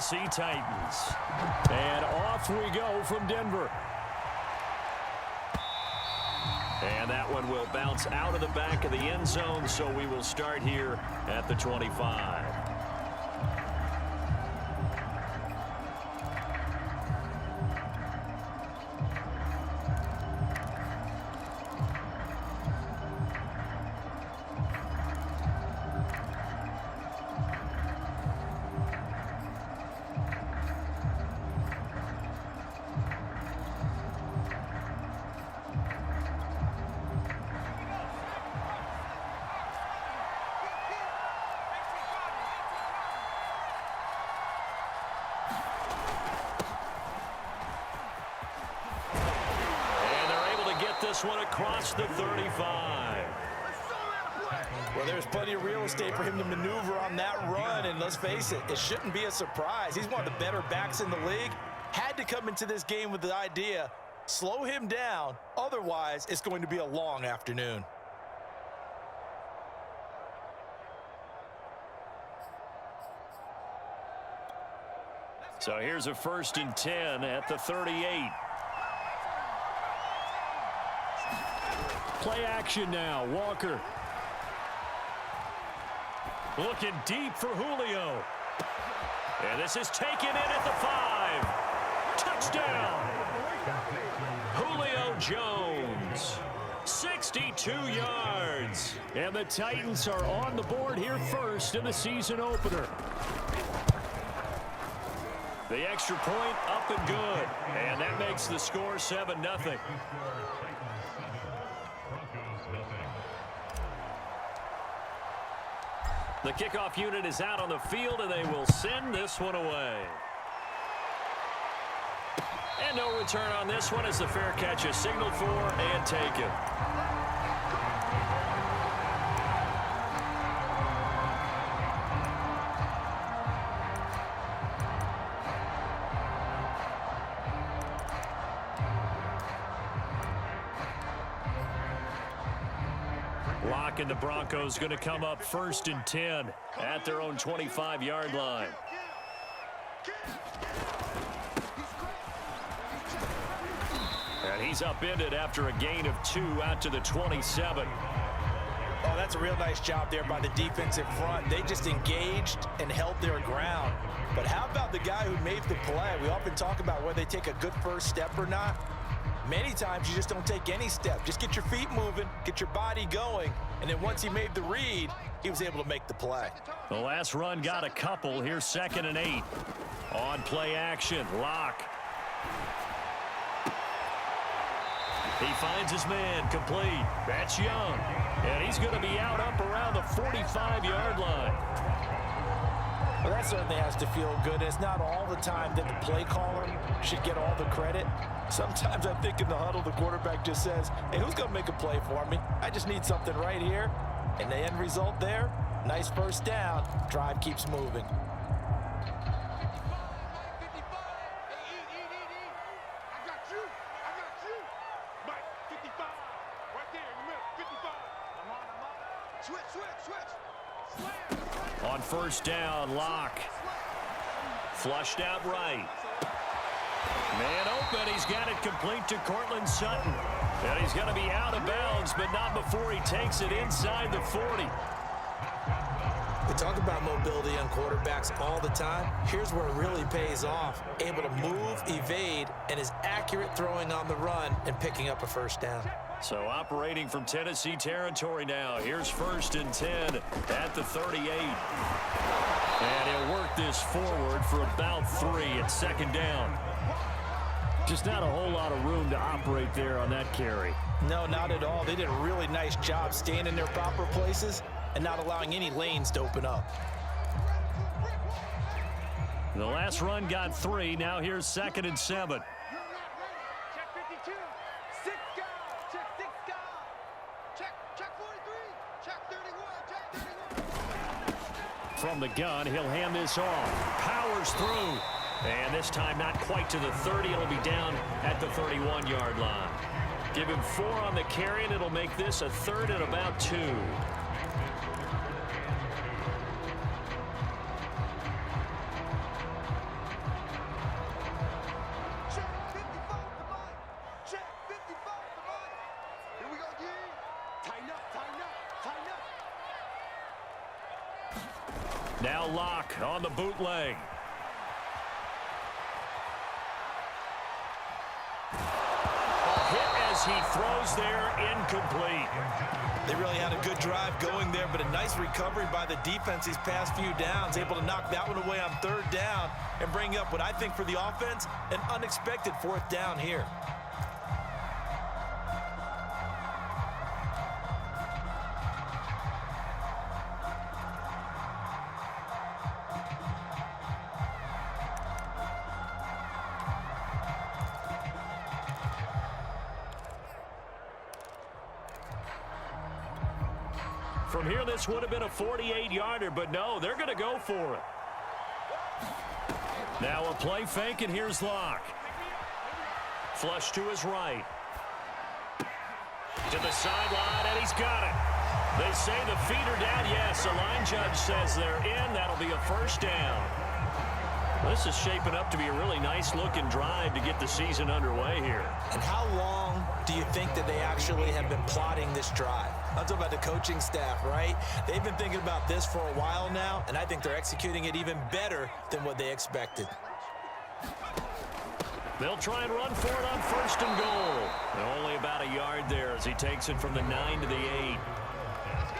Tennessee Titans. And off we go from Denver. And that one will bounce out of the back of the end zone, so we will start here at the 25. This one across the 35. Well, there's plenty of real estate for him to maneuver on that run, and let's face it, it shouldn't be a surprise. He's one of the better backs in the league. Had to come into this game with the idea, slow him down, otherwise it's going to be a long afternoon. So here's a 1st and 10 at the 38. Play action now, Walker. Looking deep for Julio. And this is taken in at the 5. Touchdown. Julio Jones. 62 yards. And the Titans are on the board here first in the season opener. The extra point up and good. And that makes the score 7-0. The kickoff unit is out on the field, and they will send this one away. And no return on this one as the fair catch is signaled for and taken. Lock and the Broncos going to come up 1st and 10 at their own 25-yard line. And he's upended after a gain of 2 out to the 27. Oh, that's a real nice job there by the defensive front. They just engaged and held their ground. But how about the guy who made the play? We often talk about whether they take a good first step or not. Many times you just don't take any step. Just get your feet moving, get your body going, and then once he made the read, he was able to make the play. The last run got a couple. Here's 2nd and 8. On play action, Lock. He finds his man, complete. That's Young. And he's going to be out up around the 45-yard line. Well, that certainly has to feel good. It's not all the time that the play caller should get all the credit. Sometimes I think in the huddle, the quarterback just says, hey, who's going to make a play for me? I just need something right here. And the end result there, nice first down. Drive keeps moving. On 1st down, Lock. Flushed out right. Man open, he's got it complete to Cortland Sutton. And he's going to be out of bounds, but not before he takes it inside the 40. We talk about mobility on quarterbacks all the time. Here's where it really pays off. Able to move, evade, and is accurate throwing on the run and picking up a first down. So operating from Tennessee territory now. Here's 1st and 10 at the 38. And he'll work this forward for about 3 at 2nd down. Just not a whole lot of room to operate there on that carry. No, not at all. They did a really nice job staying in their proper places and not allowing any lanes to open up. The last run got 3. Now here's 2nd and 7. From the gun, he'll hand this off. Powers through. And this time not quite to the 30. It'll be down at the 31-yard line. Give him 4 on the carry, and it'll make this a 3rd and about 2. Now Locke on the bootleg. Hit as he throws there, incomplete. They really had a good drive going there, but a nice recovery by the defense these past few downs, able to knock that one away on third down and bring up what I think for the offense, an unexpected fourth down here. From here, this would have been a 48-yarder, but no, they're going to go for it. Now a play fake, and here's Locke. Flush to his right. To the sideline, and he's got it. They say the feet are down. Yes, the line judge says they're in. That'll be a first down. This is shaping up to be a really nice-looking drive to get the season underway here. And how long do you think that they actually have been plotting this drive? I'm talking about the coaching staff, right? They've been thinking about this for a while now, and I think they're executing it even better than what they expected. They'll try and run for it on first and goal. And only about a yard there as he takes it from the 9 to the 8.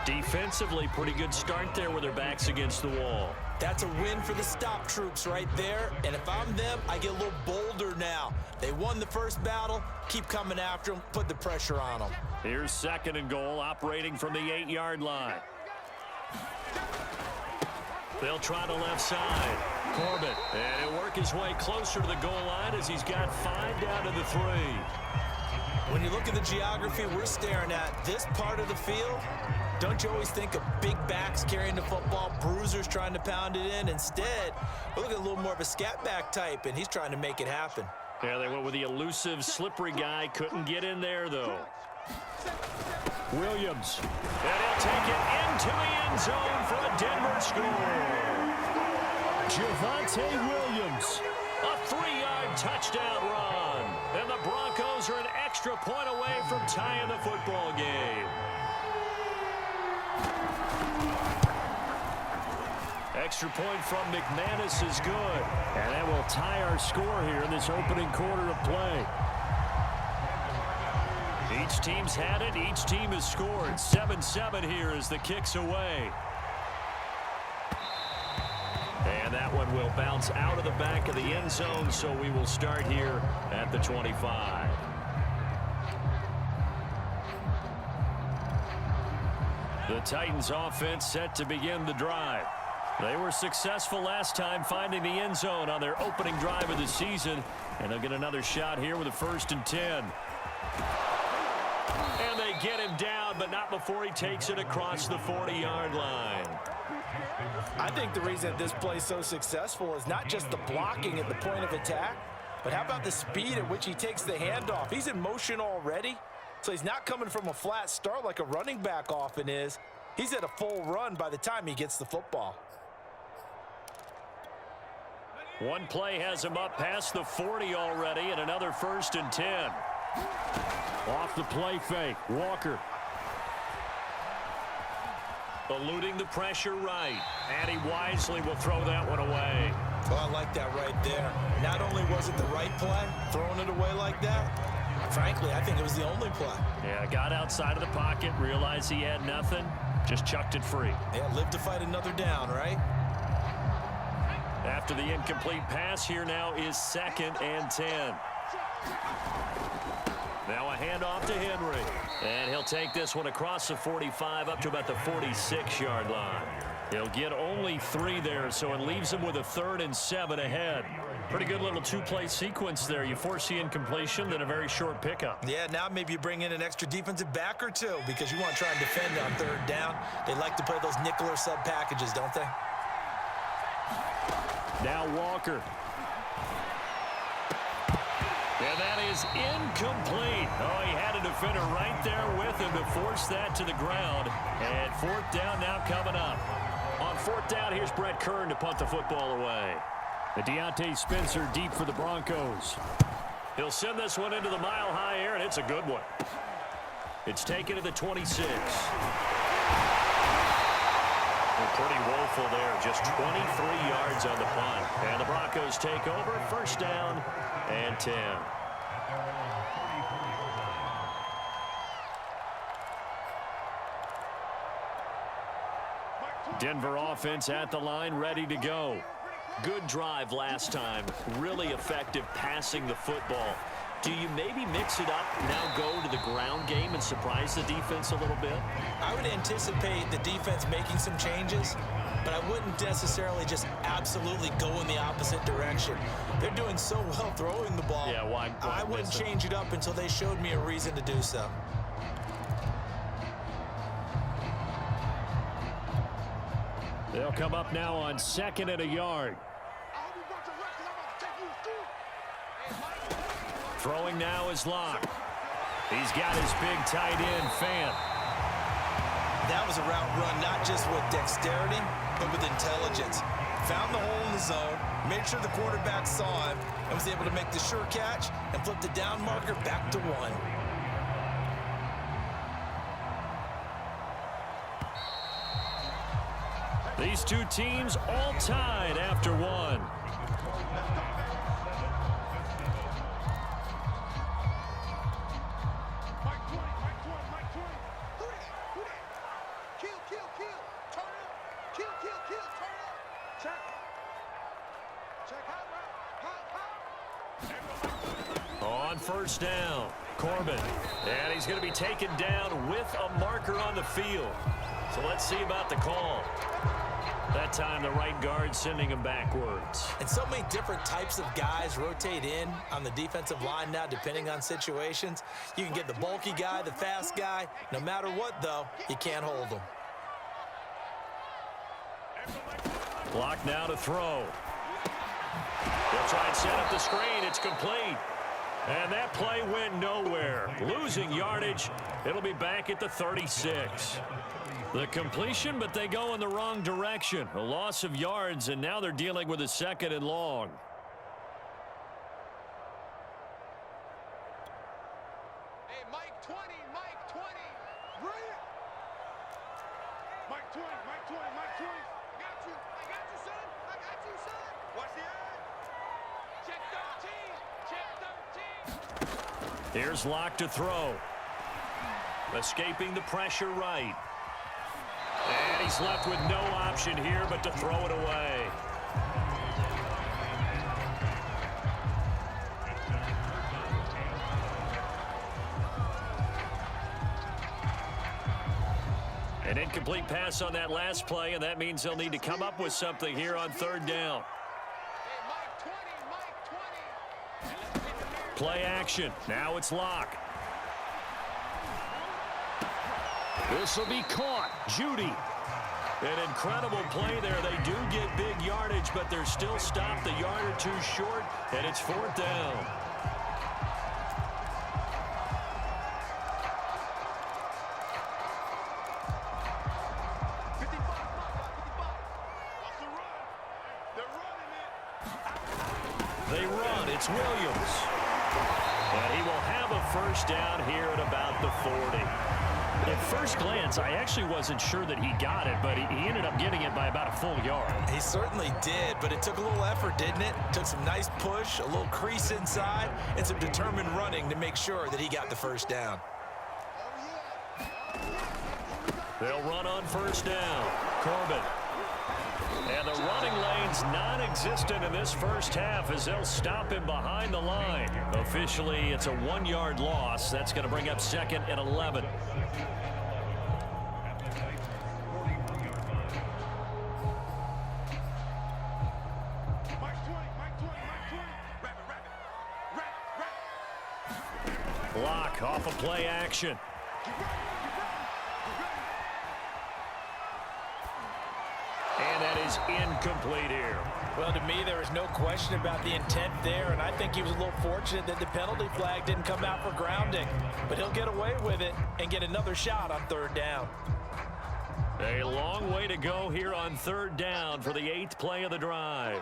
Defensively, pretty good start there with their backs against the wall. That's a win for the stop troops right there. And if I'm them, I get a little bolder now. They won the first battle. Keep coming after them. Put the pressure on them. Here's second and goal, operating from the 8-yard line. They'll try the left side. Corbett, and he'll work his way closer to the goal line as he's got 5 down to the 3. When you look at the geography we're staring at, this part of the field, don't you always think of big backs carrying the football, bruisers trying to pound it in? Instead, we're looking at a little more of a scat back type, and he's trying to make it happen. Yeah, they went with the elusive, slippery guy. Couldn't get in there, though. Williams. And he'll take it into the end zone for a Denver score. Javonte Williams. A 3-yard touchdown run. And the Broncos are an extra point away from tying the football game. Extra point from McManus is good. And that will tie our score here in this opening quarter of play. Each team's had it. Each team has scored. 7-7 here as the kick's away. And that one will bounce out of the back of the end zone, so we will start here at the 25. The Titans offense set to begin the drive. They were successful last time finding the end zone on their opening drive of the season, and they'll get another shot here with a 1st and 10. And they get him down, but not before he takes it across the 40-yard line. I think the reason this play is so successful is not just the blocking at the point of attack, but how about the speed at which he takes the handoff? He's in motion already, so he's not coming from a flat start like a running back often is. He's at a full run by the time he gets the football. One play has him up past the 40 already, and another 1st and 10. Off the play fake, Walker. Eluding the pressure right, and he wisely will throw that one away. Well, I like that right there. Not only was it the right play, throwing it away like that, frankly, I think it was the only play. Yeah, got outside of the pocket, realized he had nothing, just chucked it free. Yeah, live to fight another down, right? After the incomplete pass, here now is 2nd and 10. Now a handoff to Henry. And he'll take this one across the 45 up to about the 46-yard line. He'll get only 3 there, so it leaves him with a 3rd and 7 ahead. Pretty good little 2-play sequence there. You force the incompletion, then a very short pickup. Yeah, now maybe you bring in an extra defensive back or two because you want to try and defend on 3rd down. They like to play those nickel or sub packages, don't they? Now Walker. And that is incomplete. Oh, he had a defender right there with him to force that to the ground. And 4th down now coming up. On 4th down, here's Brett Kern to punt the football away. The Deontay Spencer deep for the Broncos. He'll send this one into the mile-high air, and it's a good one. It's taken to the 26. Pretty woeful there. Just 23 yards on the punt. And the Broncos take over. First down and 10. Denver offense at the line, ready to go. Good drive last time. Really effective passing the football. Do you maybe mix it up, now go to the ground game and surprise the defense a little bit? I would anticipate the defense making some changes, but I wouldn't necessarily just absolutely go in the opposite direction. They're doing so well throwing the ball. Yeah, why I wouldn't change it up until they showed me a reason to do so. They'll come up now on 2nd and a yard. Throwing now is Locke. He's got his big tight end, Fant. That was a route run not just with dexterity, but with intelligence. Found the hole in the zone, made sure the quarterback saw him, and was able to make the sure catch and flip the down marker back to 1. These two teams all tied after 1. On first down, Corbin. And he's going to be taken down with a marker on the field. So let's see about the call. That time the right guard sending him backwards. And so many different types of guys rotate in on the defensive line now depending on situations. You can get the bulky guy, the fast guy. No matter what, though, you can't hold them. Block now to throw. They'll try and set up the screen. It's complete. And that play went nowhere. Losing yardage. It'll be back at the 36. The completion, but they go in the wrong direction. A loss of yards, and now they're dealing with a 2nd and long. Hey, Mike 20, Mike 20. Bring it. Mike 20, Mike 20, Mike 20. I got you, son. I got you, son. Watch the eye. Check 13. Check 13. Here's Locke to throw. Escaping the pressure right. And he's left with no option here but to throw it away. An incomplete pass on that last play, and that means they'll need to come up with something here on 3rd down. Hey, Mike 20, Mike 20. Play action. Now it's Locke. This will be caught. Judy. An incredible play there. They do get big yardage, but they're still stopped a yard or two short, and it's 4th down. They run. It's Williams. And he will have a first down here at about the 40. At first glance, I actually wasn't sure that he got it, but he ended up getting it by about a full yard. He certainly did, but it took a little effort, didn't it? Took some nice push, a little crease inside, and some determined running to make sure that he got the first down. They'll run on first down. Corbin. And the running lane's non-existent in this first half as they'll stop him behind the line. Officially, it's a 1-yard loss. That's going to bring up 2nd and 11. Block off of play action. And that is incomplete here. Well, to me, there is no question about the intent there, and I think he was a little fortunate that the penalty flag didn't come out for grounding. But he'll get away with it and get another shot on 3rd down. A long way to go here on 3rd down for the 8th play of the drive.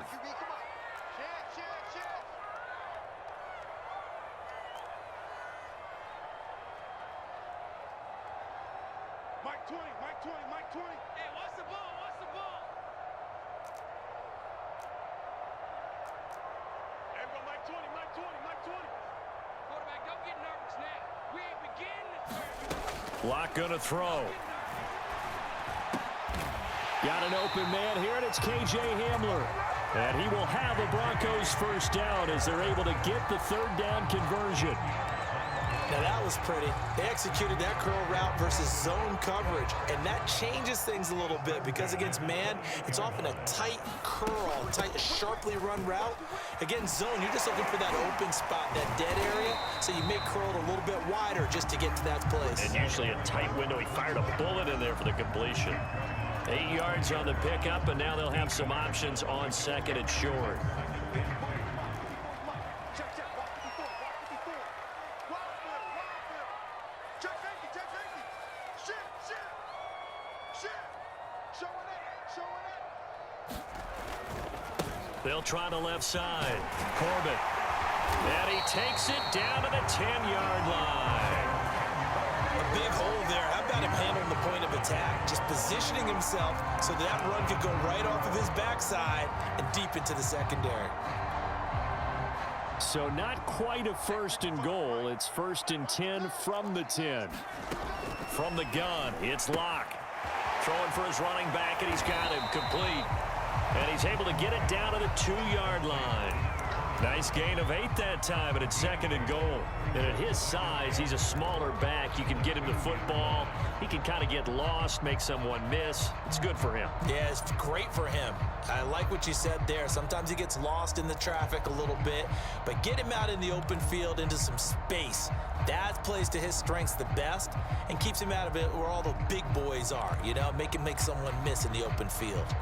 Mike 20, Mike 20, Mike 20. Hey, watch the ball, watch the ball. Hey, we go Mike 20, Mike 20, Mike 20. Quarterback, don't get nervous now. We ain't beginning the third. Lock gonna throw. Got an open man here, and it's K.J. Hamler. And he will have a Broncos first down as they're able to get the third down conversion. Now that was pretty. They executed that curl route versus zone coverage, and that changes things a little bit because against man, it's often a tight curl, tight, sharply run route. Against zone, you're just looking for that open spot, that dead area, so you make curl a little bit wider just to get to that place. And usually a tight window. He fired a bullet in there for the completion. 8 yards on the pickup, and now they'll have some options on second and short. They'll try the left side. Corbett. And he takes it down to the 10-yard line. A big hole there. How about him handling the point of attack? Just positioning himself so that run could go right off of his backside and deep into the secondary. So not quite a first and goal. It's first and 10 from the 10. From the gun, it's Locke. Throwing for his running back, and he's got him complete. And he's able to get it down to the 2-yard line. Nice gain of 8 that time, and it's second and goal. And at his size, he's a smaller back. You can get him the football. He can kind of get lost, make someone miss. It's good for him. Yeah, it's great for him. I like what you said there. Sometimes he gets lost in the traffic a little bit, but get him out in the open field into some space. That plays to his strengths the best and keeps him out of it where all the big boys are, you know, make him make someone miss in the open field.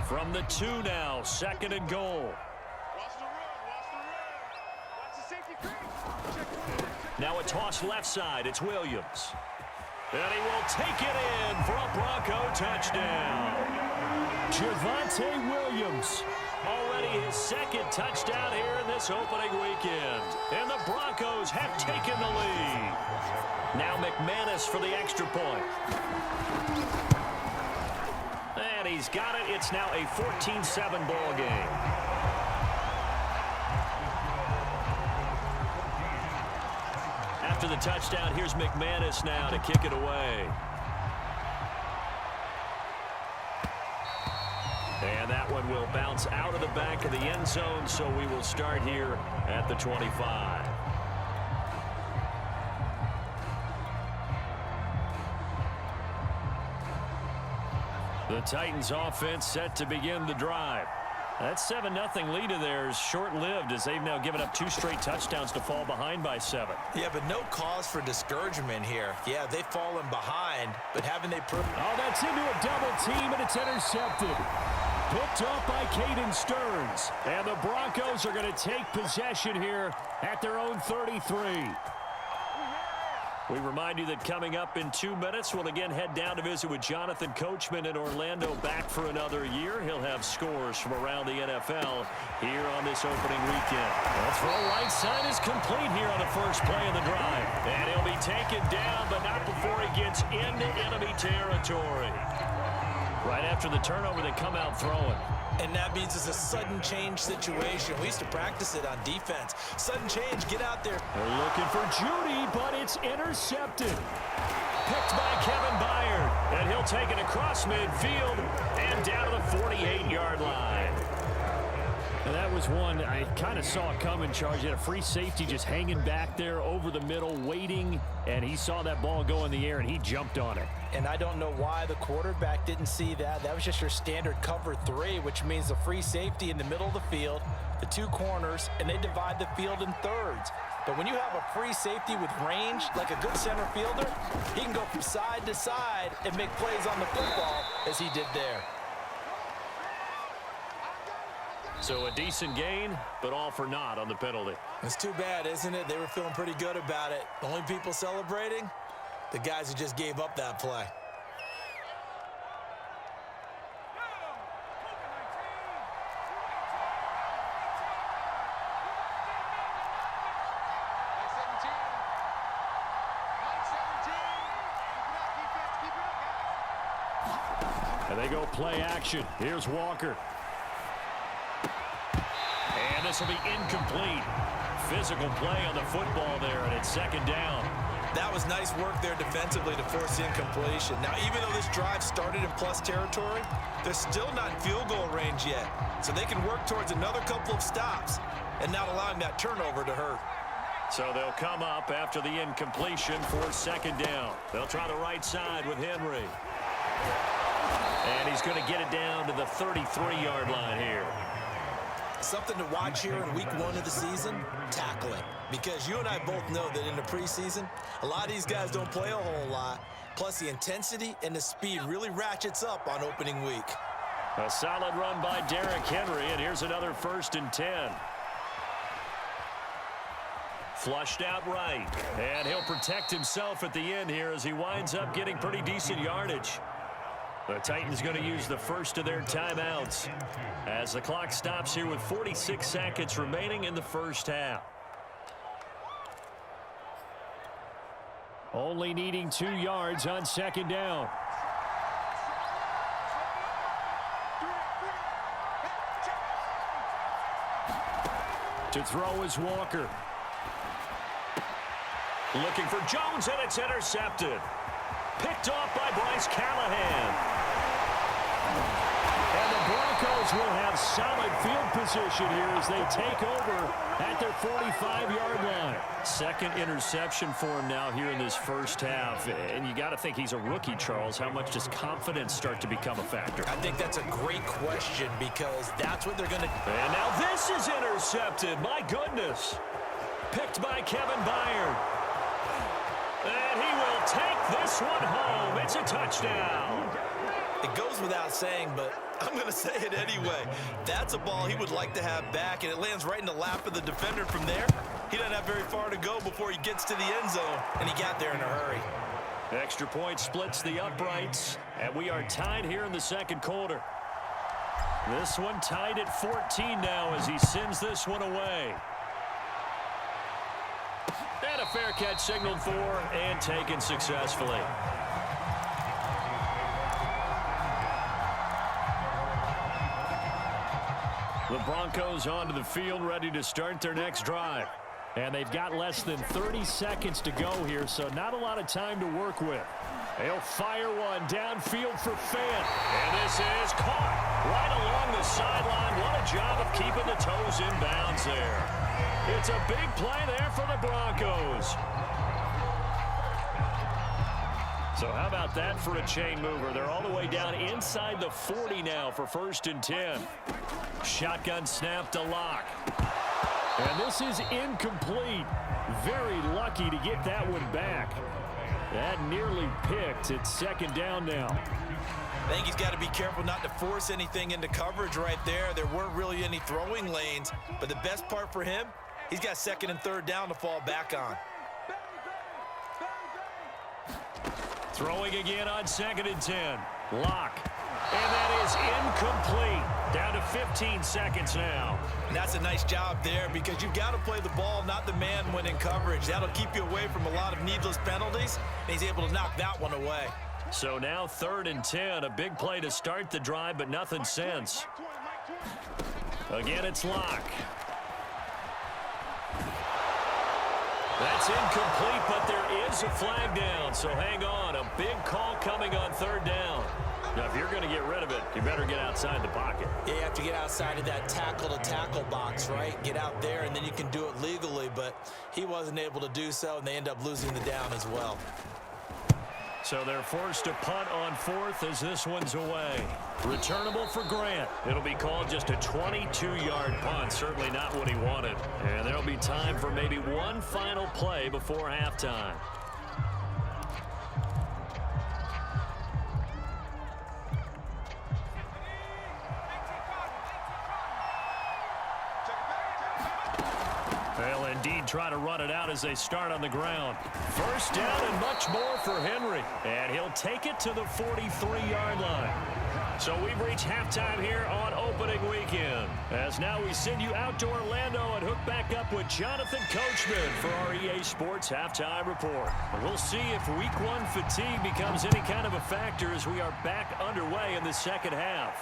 From the 2 now, second and goal. Watch the run, watch the run. Watch the safety crease. Now a toss left side, it's Williams. And he will take it in for a Bronco touchdown. Javonte Williams, already his second touchdown here in this opening weekend. And the Broncos have taken the lead. Now McManus for the extra point. And he's got it. It's now a 14-7 ball game. After the touchdown, here's McManus now to kick it away. And that one will bounce out of the back of the end zone, so we will start here at the 25. The Titans offense set to begin the drive. That 7-0 lead of theirs short-lived as they've now given up 2 straight touchdowns to fall behind by 7. Yeah, but no cause for discouragement here. Yeah, they've fallen behind, but haven't they proved... Oh, that's into a double team, and it's intercepted. Picked off by Caden Stearns. And the Broncos are going to take possession here at their own 33. We remind you that coming up in 2 minutes, we'll again head down to visit with Jonathan Coachman in Orlando, back for another year. He'll have scores from around the NFL here on this opening weekend. The throw right side is complete here on the first play of the drive. And he'll be taken down, but not before he gets into enemy territory. Right after the turnover, they come out throwing. And that means it's a sudden change situation. We used to practice it on defense. Sudden change, get out there. They're looking for Judy, but it's intercepted. Picked by Kevin Byard. And he'll take it across midfield and down to the 48-yard line. And that was one I kind of saw coming, Charge. He had a free safety just hanging back there over the middle, waiting, and he saw that ball go in the air, and he jumped on it. And I don't know why the quarterback didn't see that. That was just your standard cover 3, which means the free safety in the middle of the field, the 2 corners, and they divide the field in thirds. But when you have a free safety with range, like a good center fielder, he can go from side to side and make plays on the football as he did there. So a decent gain, but all for naught on the penalty. It's too bad, isn't it? They were feeling pretty good about it. The only people celebrating, the guys who just gave up that play. Mike 17. And they go play action. Here's Walker. And this will be incomplete. Physical play on the football there, and it's second down. That was nice work there defensively to force the incompletion. Now, even though this drive started in plus territory, they're still not in field goal range yet. So they can work towards another couple of stops and not allowing that turnover to hurt. So they'll come up after the incompletion for second down. They'll try the right side with Henry. And he's going to get it down to the 33-yard line here. Something to watch here in week 1 of the season, tackling. Because you and I both know that in the preseason, a lot of these guys don't play a whole lot. Plus, the intensity and the speed really ratchets up on opening week. A solid run by Derrick Henry, and here's another 1st and 10. Flushed out right, and he'll protect himself at the end here as he winds up getting pretty decent yardage. The Titans going to use the first of their timeouts as the clock stops here with 46 seconds remaining in the first half. Only needing 2 yards on second down. To throw is Walker. Looking for Jones, and it's intercepted. Picked off by Bryce Callahan. And the Broncos will have solid field position here as they take over at their 45-yard line. Second interception for him now here in this first half. And you got to think he's a rookie, Charles. How much does confidence start to become a factor? I think that's a great question because that's what they're going to... And now this is intercepted. My goodness. Picked by Kevin Byard. And he will take this one home. It's a touchdown. It goes without saying, but I'm going to say it anyway. That's a ball he would like to have back, and it lands right in the lap of the defender from there. He doesn't have very far to go before he gets to the end zone, and he got there in a hurry. Extra point splits the uprights, and we are tied here in the second quarter. This one tied at 14 now as he sends this one away. And a fair catch signaled for and taken successfully. The Broncos onto the field ready to start their next drive. And they've got less than 30 seconds to go here, so not a lot of time to work with. They'll fire one downfield for Fant. And this is caught right along the sideline. What a job of keeping the toes in bounds there. It's a big play there for the Broncos. So how about that for a chain mover? They're all the way down inside the 40 now for 1st and 10. Shotgun snap to Locke. And this is incomplete. Very lucky to get that one back. That nearly picked. It's second down now. I think he's got to be careful not to force anything into coverage right there. There weren't really any throwing lanes, but the best part for him, he's got 2nd and 3rd down to fall back on. Throwing again on 2nd and 10. Locke. And that is incomplete. Down to 15 seconds now. And that's a nice job there because you've got to play the ball, not the man when in coverage. That'll keep you away from a lot of needless penalties, and he's able to knock that one away. So now 3rd and 10. A big play to start the drive, but nothing since. Again, it's Locke. That's incomplete, but there is a flag down, so hang on. A big call coming on 3rd down. Now, if you're going to get rid of it, you better get outside the pocket. Yeah, you have to get outside of that tackle-to-tackle box, right? Get out there, and then you can do it legally, but he wasn't able to do so, and they end up losing the down as well. So they're forced to punt on 4th as this one's away. Returnable for Grant. It'll be called just a 22-yard punt. Certainly not what he wanted. And there'll be time for maybe one final play before halftime. They'll indeed try to run it out as they start on the ground. First down and much more for Henry. And he'll take it to the 43-yard line. So we've reached halftime here on opening weekend. As now we send you out to Orlando and hook back up with Jonathan Coachman for our EA Sports Halftime Report. We'll see if Week 1 fatigue becomes any kind of a factor as we are back underway in the second half.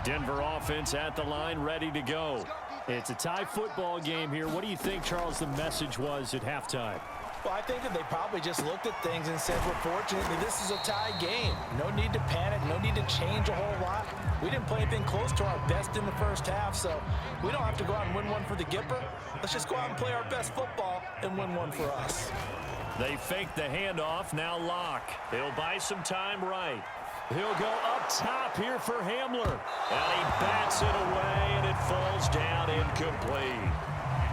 Denver offense at the line, ready to go. It's a tie football game here. What do you think, Charles, the message was at halftime? Well, I think that they probably just looked at things and said, we're fortunate that this is a tie game. No need to panic, no need to change a whole lot. We didn't play anything close to our best in the first half, so we don't have to go out and win one for the Gipper. Let's just go out and play our best football and win one for us. They fake the handoff, now Locke. He'll buy some time right. He'll go up top here for Hamler. And he bats it away, and it falls down incomplete.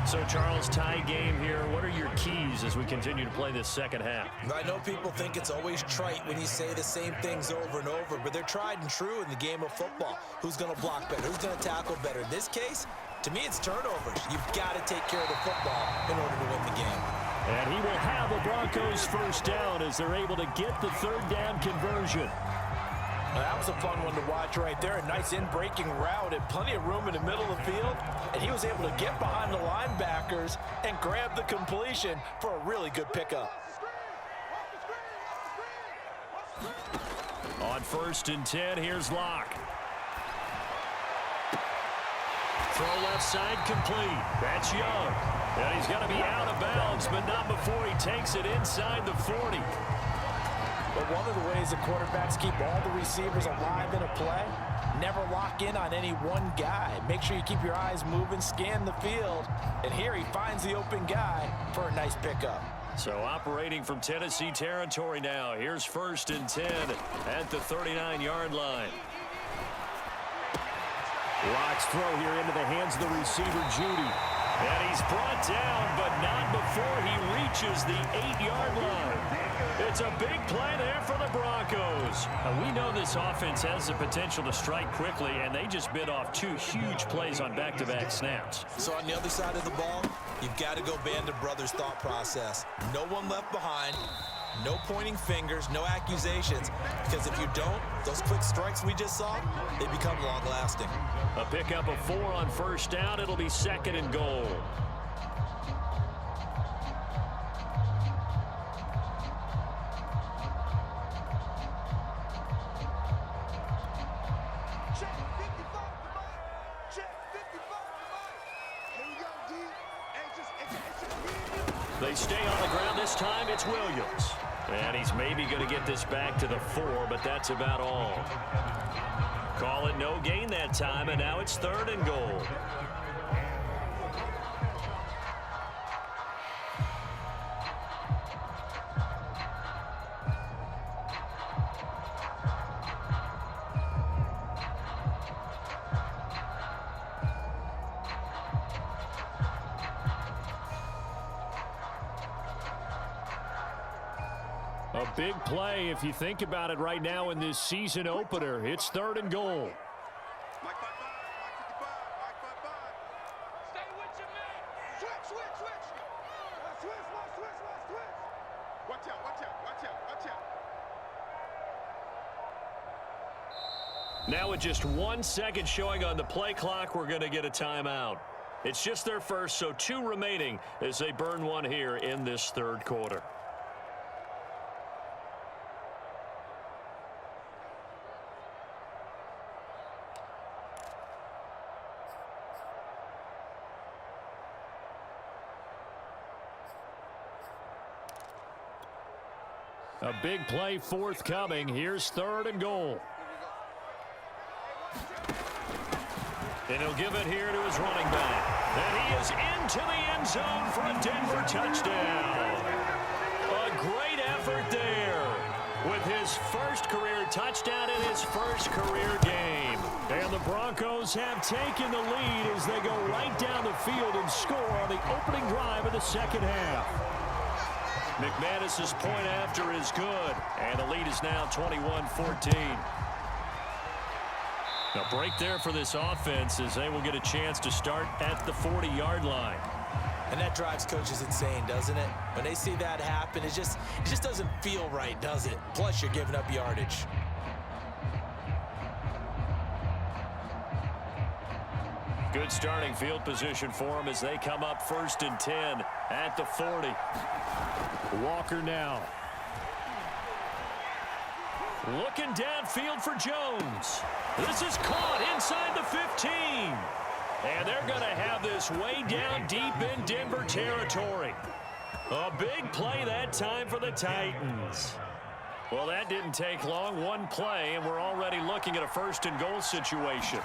So, Charles, tie game here. What are your keys as we continue to play this second half? I know people think it's always trite when you say the same things over and over, but they're tried and true in the game of football. Who's going to block better? Who's going to tackle better? In this case, to me, it's turnovers. You've got to take care of the football in order to win the game. And he will have the Broncos first down as they're able to get the third down conversion. Well, that was a fun one to watch right there. A nice in-breaking route and plenty of room in the middle of the field. And he was able to get behind the linebackers and grab the completion for a really good pickup. On 1st and 10, here's Locke. Throw left side complete. That's Young. And he's going to be out of bounds, but not before he takes it inside the 40. But one of the ways the quarterbacks keep all the receivers alive in a play, never lock in on any one guy. Make sure you keep your eyes moving, scan the field. And here he finds the open guy for a nice pickup. So operating from Tennessee territory now. Here's 1st and 10 at the 39-yard line. Locke's throw here into the hands of the receiver, Judy. And he's brought down, but not before he reaches the 8-yard line. It's a big play there for the Broncos. We know this offense has the potential to strike quickly, and they just bit off 2 huge plays on back-to-back snaps. So on the other side of the ball, you've got to go band of brothers thought process. No one left behind. No pointing fingers, no accusations, because if you don't, those quick strikes we just saw, they become long-lasting. A pickup of 4 on 1st down. It'll be 2nd and goal. Check 55 to mine. Check 55 to mine. Here we go, D. It's just me. They stay on the ground this time. It's Williams. And he's maybe going to get this back to the 4, but that's about all. Call it no gain that time, and now it's 3rd and goal. A big play if you think about it right now in this season opener. It's 3rd and goal. Mike 55, Mike 55, Mike 55. Stay with your man. Switch. Switch. Watch out. Now with just 1 second showing on the play clock, we're going to get a timeout. It's just their first, so 2 remaining as they burn one here in this 3rd quarter. A big play forthcoming. Here's 3rd and goal. And he'll give it here to his running back. And he is into the end zone for a Denver touchdown. A great effort there with his first career touchdown in his first career game. And the Broncos have taken the lead as they go right down the field and score on the opening drive of the second half. McManus's point after is good, and the lead is now 21-14. A break there for this offense as they will get a chance to start at the 40-yard line. And that drives coaches insane, doesn't it? When they see that happen, it just doesn't feel right, does it? Plus, you're giving up yardage. Good starting field position for them as they come up 1st and 10 at the 40. Walker now. Looking downfield for Jones. This is caught inside the 15. And they're going to have this way down deep in Denver territory. A big play that time for the Titans. Well, that didn't take long. One play, and we're already looking at a 1st and goal situation.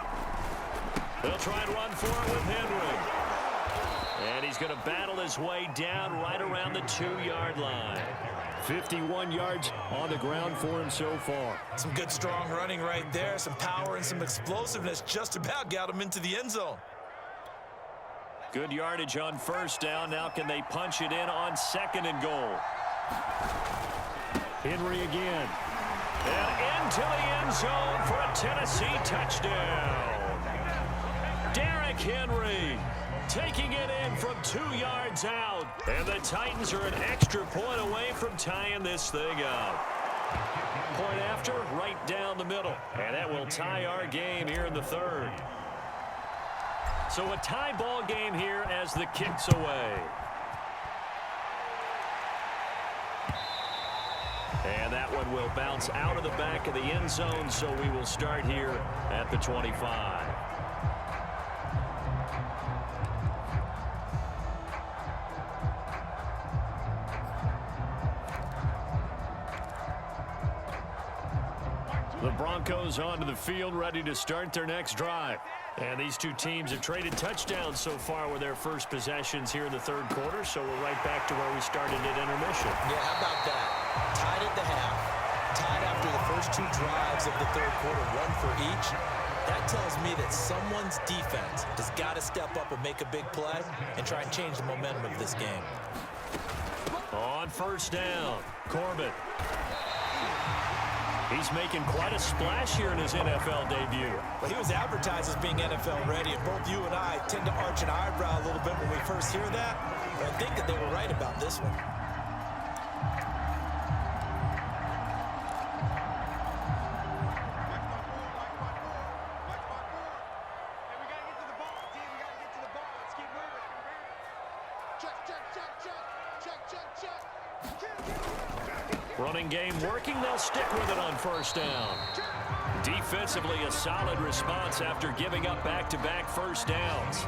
They'll try and run for it with Henry. And he's going to battle his way down right around the 2-yard line. 51 yards on the ground for him so far. Some good, strong running right there. Some power and some explosiveness just about got him into the end zone. Good yardage on 1st down. Now can they punch it in on 2nd and goal? Henry again. And into the end zone for a Tennessee touchdown. Derrick Henry taking it in from 2 yards out. And the Titans are an extra point away from tying this thing up. Point after, right down the middle. And that will tie our game here in the 3rd. So a tie ball game here as the kick's away. And that one will bounce out of the back of the end zone, so we will start here at the 25. The Broncos onto the field, ready to start their next drive. And these two teams have traded touchdowns so far with their first possessions here in the 3rd quarter, so we're right back to where we started at intermission. Yeah, how about that? Tied at the half, tied after the first 2 drives of the 3rd quarter, 1 for each. That tells me that someone's defense has got to step up and make a big play and try and change the momentum of this game. On 1st down, Corbett. He's making quite a splash here in his NFL debut. Well, he was advertised as being NFL ready, and both you and I tend to arch an eyebrow a little bit when we first hear that. But I think that they were right about this one. Running game working. They'll stick with it on 1st down. Defensively, a solid response after giving up back-to-back 1st downs.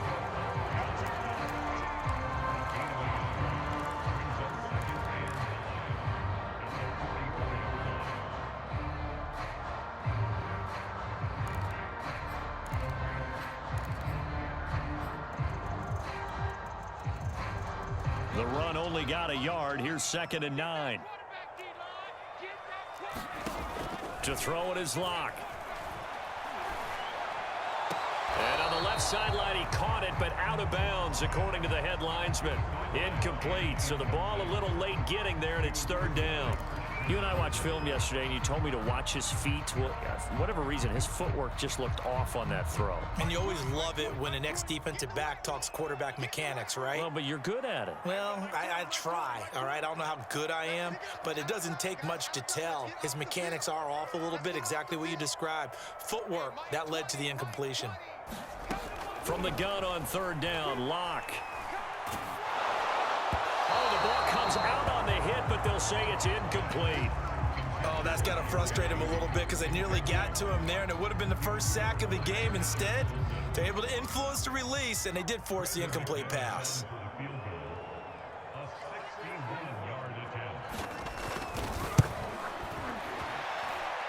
The run only got a yard. Here's 2nd and 9. To throw it is Locke. And on the left sideline, he caught it, but out of bounds, according to the head linesman. Incomplete, so the ball a little late getting there, and it's 3rd down. You and I watched film yesterday, and you told me to watch his feet. Well, for whatever reason, his footwork just looked off on that throw. And you always love it when an ex-defensive back talks quarterback mechanics, right? Well, but you're good at it. Well, I try, all right? I don't know how good I am, but it doesn't take much to tell. His mechanics are off a little bit, exactly what you described. Footwork, that led to the incompletion. From the gun on 3rd down, Locke. Oh, the ball comes out on the hit, but they'll say it's incomplete. Oh, that's got to frustrate him a little bit because they nearly got to him there, and it would have been the first sack of the game. Instead, they're able to influence the release, and they did force the incomplete pass.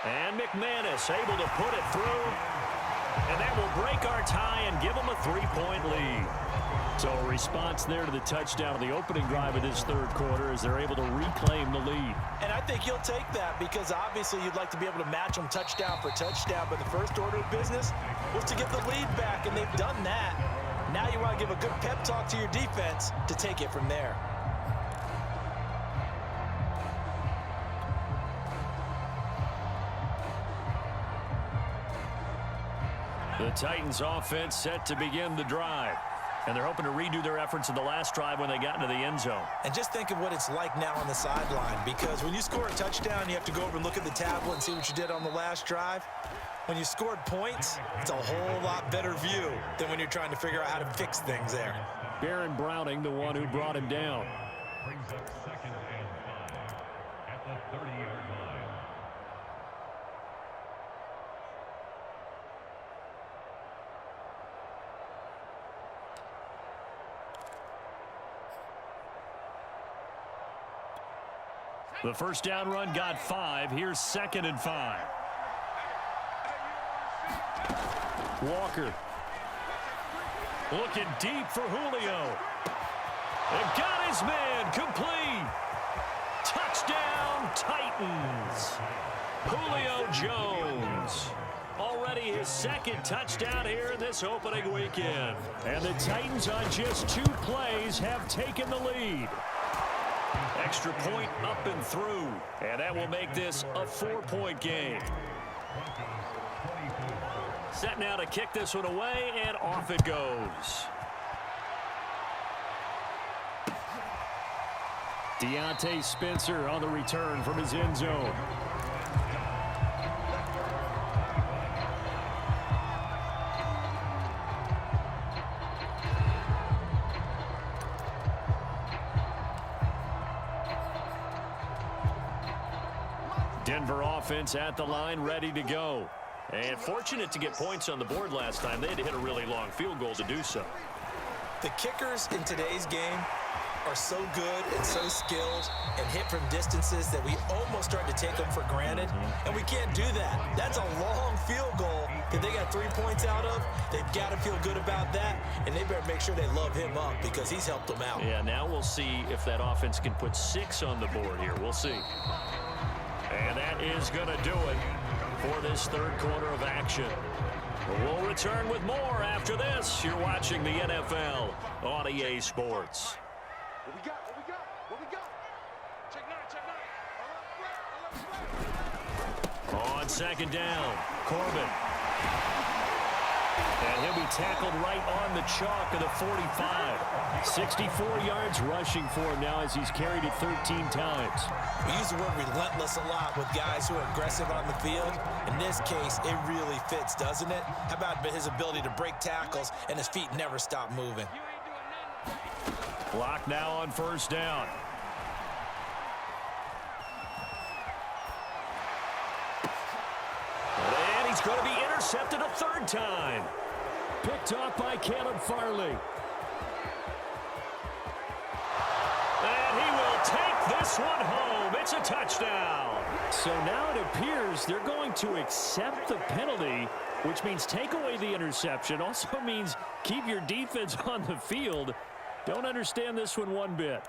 And McManus able to put it through. And that will break our tie and give them a 3-point lead. So a response there to the touchdown of the opening drive of this 3rd quarter as they're able to reclaim the lead. And I think you'll take that because obviously you'd like to be able to match them touchdown for touchdown, but the first order of business was to get the lead back, and they've done that. Now you want to give a good pep talk to your defense to take it from there. The Titans offense set to begin the drive. And they're hoping to redo their efforts in the last drive when they got into the end zone. And just think of what it's like now on the sideline, because when you score a touchdown, you have to go over and look at the tablet and see what you did on the last drive. When you scored points, it's a whole lot better view than when you're trying to figure out how to fix things there. Baron Browning, the one who brought him down. Brings up 2nd and 5 at the 30-yard line. The first down run got 5. Here's 2nd and 5. Walker. Looking deep for Julio. And got his man complete. Touchdown, Titans. Julio Jones. Already his 2nd touchdown here in this opening weekend. And the Titans on just 2 plays have taken the lead. Extra point up and through. And that will make this a 4-point game. Set now to kick this one away, and off it goes. Deontay Spencer on the return from his end zone. Denver offense at the line, ready to go. And fortunate to get points on the board last time. They had to hit a really long field goal to do so. The kickers in today's game are so good and so skilled and hit from distances that we almost start to take them for granted. And we can't do that. That's a long field goal that they got 3 points out of. They've got to feel good about that, and they better make sure they love him up because he's helped them out. Yeah, now we'll see if that offense can put 6 on the board here. We'll see. And that is going to do it for this 3rd quarter of action. We'll return with more after this. You're watching the NFL on EA Sports. What we got? What we got? What we got? Check 9, check 9. On 2nd down, Corbin. And he'll be tackled right on the chalk of the 45. 64 yards rushing for him now as he's carried it 13 times. We use the word relentless a lot with guys who are aggressive on the field. In this case, it really fits, doesn't it? How about his ability to break tackles and his feet never stop moving? Block now on 1st down. And he's going to be intercepted a 3rd time. Picked off by Caleb Farley. And he will take this one home. It's a touchdown. So now it appears they're going to accept the penalty, which means take away the interception. Also means keep your defense on the field. Don't understand this one bit.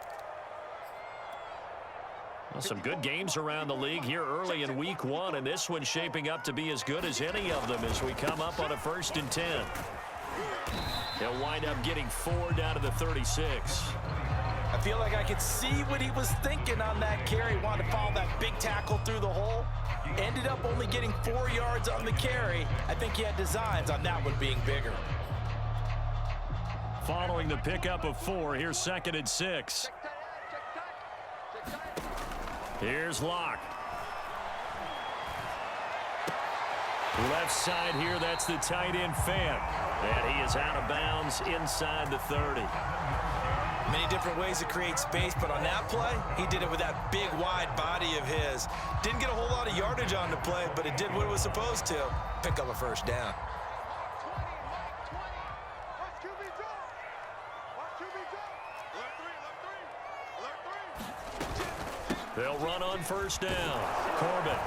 Well, some good games around the league here early in week 1, and this one's shaping up to be as good as any of them as we come up on a 1st and 10. He'll wind up getting 4 down to the 36. I feel like I could see what he was thinking on that carry. Wanted to follow that big tackle through the hole. Ended up only getting 4 yards on the carry. I think he had designs on that one being bigger. Following the pickup of 4, here's 2nd and 6. Here's Locke. Left side here, that's the tight end Fant. And he is out of bounds inside the 30. Many different ways to create space, but on that play, he did it with that big, wide body of his. Didn't get a whole lot of yardage on the play, but it did what it was supposed to. Pick up a 1st down. They'll run on 1st down. Corbin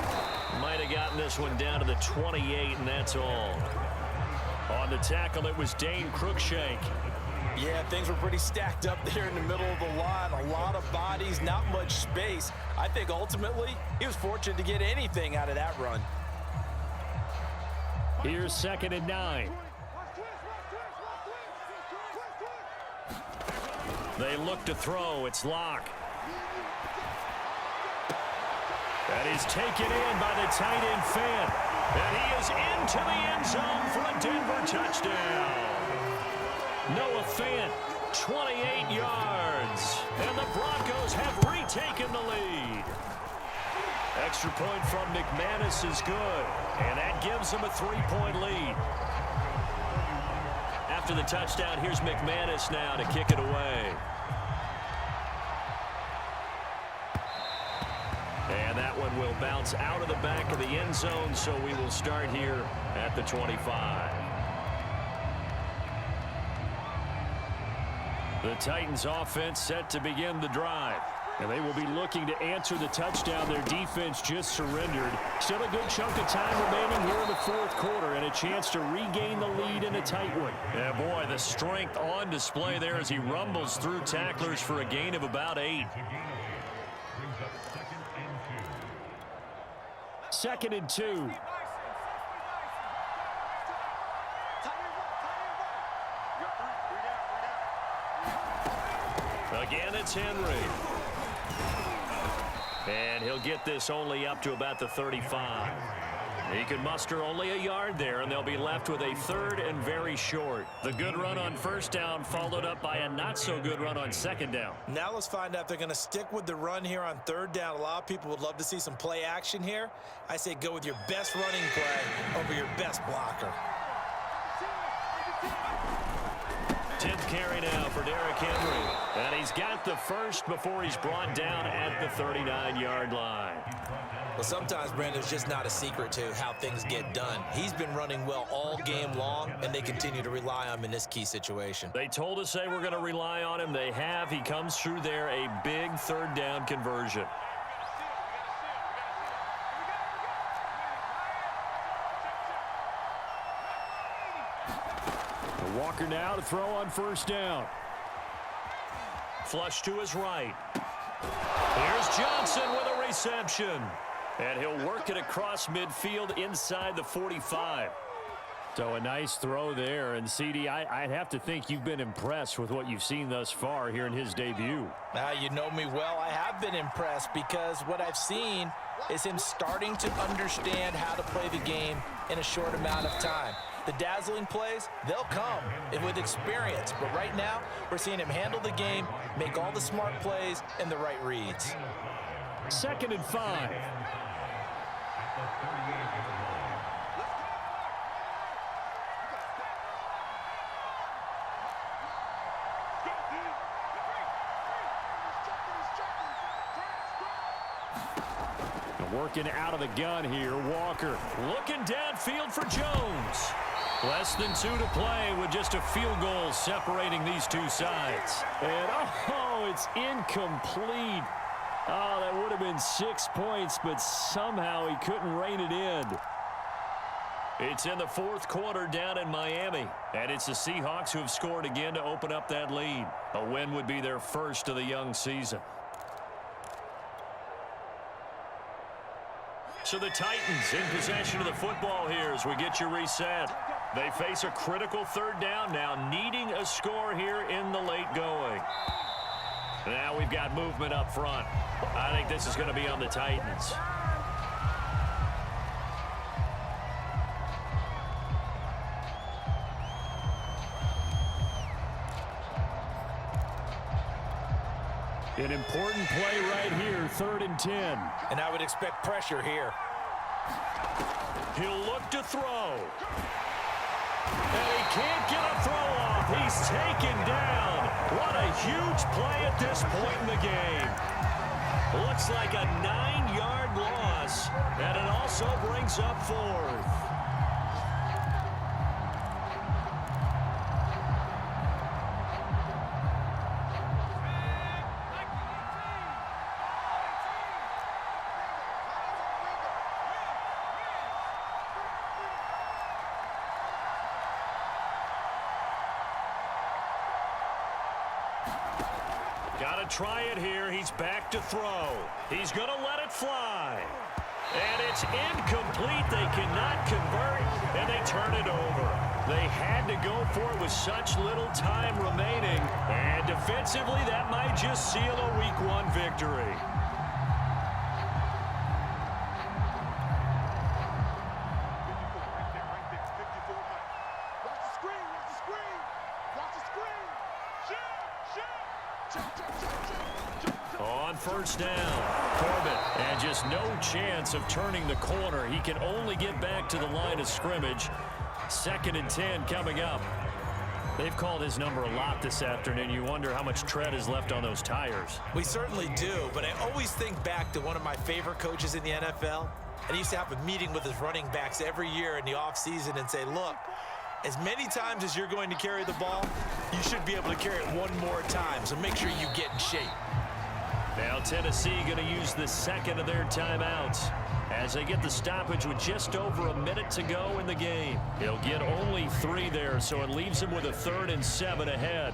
might have gotten this one down to the 28, and that's all. On the tackle, it was Dane Cruikshank. Yeah, things were pretty stacked up there in the middle of the line. A lot of bodies, not much space. I think ultimately he was fortunate to get anything out of that run. Here's 2nd and 9. They look to throw. It's Locke. That is taken in by the tight end Fant. And he is into the end zone for a Denver touchdown. Noah Fant, 28 yards. And the Broncos have retaken the lead. Extra point from McManus is good. And that gives them a 3-point lead. After the touchdown, here's McManus now to kick it away. And that one will bounce out of the back of the end zone, so we will start here at the 25. The Titans offense set to begin the drive. And they will be looking to answer the touchdown their defense just surrendered. Still a good chunk of time remaining here in the fourth quarter and a chance to regain the lead in a tight one. Yeah, boy, the strength on display there as he rumbles through tacklers for a gain of about 8. Second and 2. Again, it's Henry. And he'll get this only up to about the 35. He can muster only a yard there, and they'll be left with a third and very short. The good run on first down followed up by a not-so-good run on second down. Now let's find out if they're going to stick with the run here on third down. A lot of people would love to see some play action here. I say go with your best running play over your best blocker. 10th carry now for Derrick Henry. And he's got the first before he's brought down at the 39-yard line. Well, sometimes, Brandon, it's just not a secret to how things get done. He's been running well all game long, and they continue to rely on him in this key situation. They told us they were going to rely on him. They have. He comes through there, a big third down conversion. Walker now to throw on first down. Flush to his right. Here's Johnson with a reception. And he'll work it across midfield inside the 45. So a nice throw there. And, CD, I'd have to think you've been impressed with what you've seen thus far here in his debut. Now, you know me well. I have been impressed because what I've seen is him starting to understand how to play the game in a short amount of time. The dazzling plays, they'll come with experience. But right now, we're seeing him handle the game, make all the smart plays, and the right reads. 2nd and 5. Working out of the gun here, Walker looking downfield for Jones. Less than 2 to play with just a field goal separating these two sides. And, oh, it's incomplete. Oh, that would have been 6 points, but somehow he couldn't rein it in. It's in the fourth quarter down in Miami, and it's the Seahawks who have scored again to open up that lead. A win would be their first of the young season. So the Titans in possession of the football here as we get you reset. They face a critical third down now, needing a score here in the late going. Now we've got movement up front. I think this is going to be on the Titans. An important play right here, 3rd and 10. And I would expect pressure here. He'll look to throw. And he can't get a throw off. He's taken down. What a huge play at this point in the game. Looks like a 9-yard loss. And it also brings up 4th. Got to try it here. He's back to throw. He's going to let it fly. And it's incomplete. They cannot convert, and they turn it over. They had to go for it with such little time remaining. And defensively, that might just seal a Week 1 victory. on first down. Corbett, and just no chance of turning the corner. He can only get back to the line of scrimmage. 2nd and 10 coming up. They've called his number a lot this afternoon. You wonder how much tread is left on those tires. We certainly do, but I always think back to one of my favorite coaches in the NFL. And he used to have a meeting with his running backs every year in the offseason and say, look, as many times as you're going to carry the ball, you should be able to carry it one more time, so make sure you get in shape. Now Tennessee going to use the second of their timeouts as they get the stoppage with just over a minute to go in the game. He'll get only 3 there, so it leaves him with a 3rd and 7 ahead.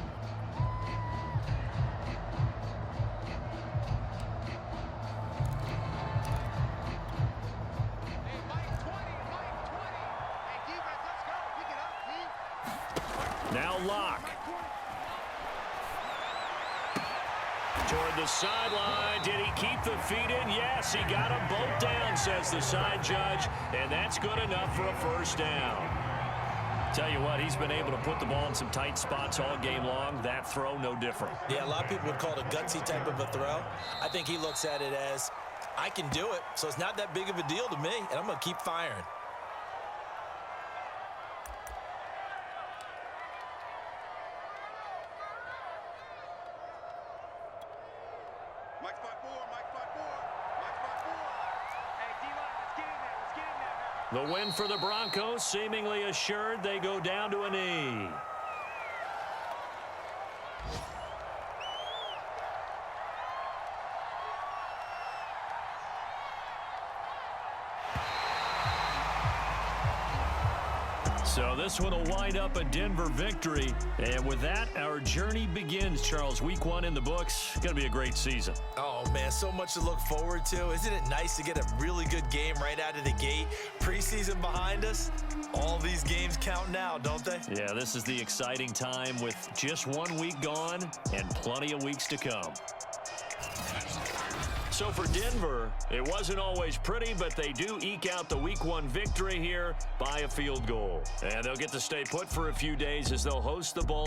Now Locke. Toward the sideline. Did he keep the feet in? Yes, he got them both down, says the side judge. And that's good enough for a first down. Tell you what, he's been able to put the ball in some tight spots all game long. That throw, no different. Yeah, a lot of people would call it a gutsy type of a throw. I think he looks at it as, I can do it, so it's not that big of a deal to me, and I'm going to keep firing. The win for the Broncos seemingly assured. They go down to a knee. So this one will wind up a Denver victory. And with that, our journey begins, Charles. Week 1 in the books. Going to be a great season. Oh, man, so much to look forward to. Isn't it nice to get a really good game right out of the gate? Preseason behind us. All these games count now, don't they? Yeah, this is the exciting time with just 1 week gone and plenty of weeks to come. So for Denver, it wasn't always pretty, but they do eke out the Week 1 victory here by a field goal. And they'll get to stay put for a few days as they'll host the Baltimore.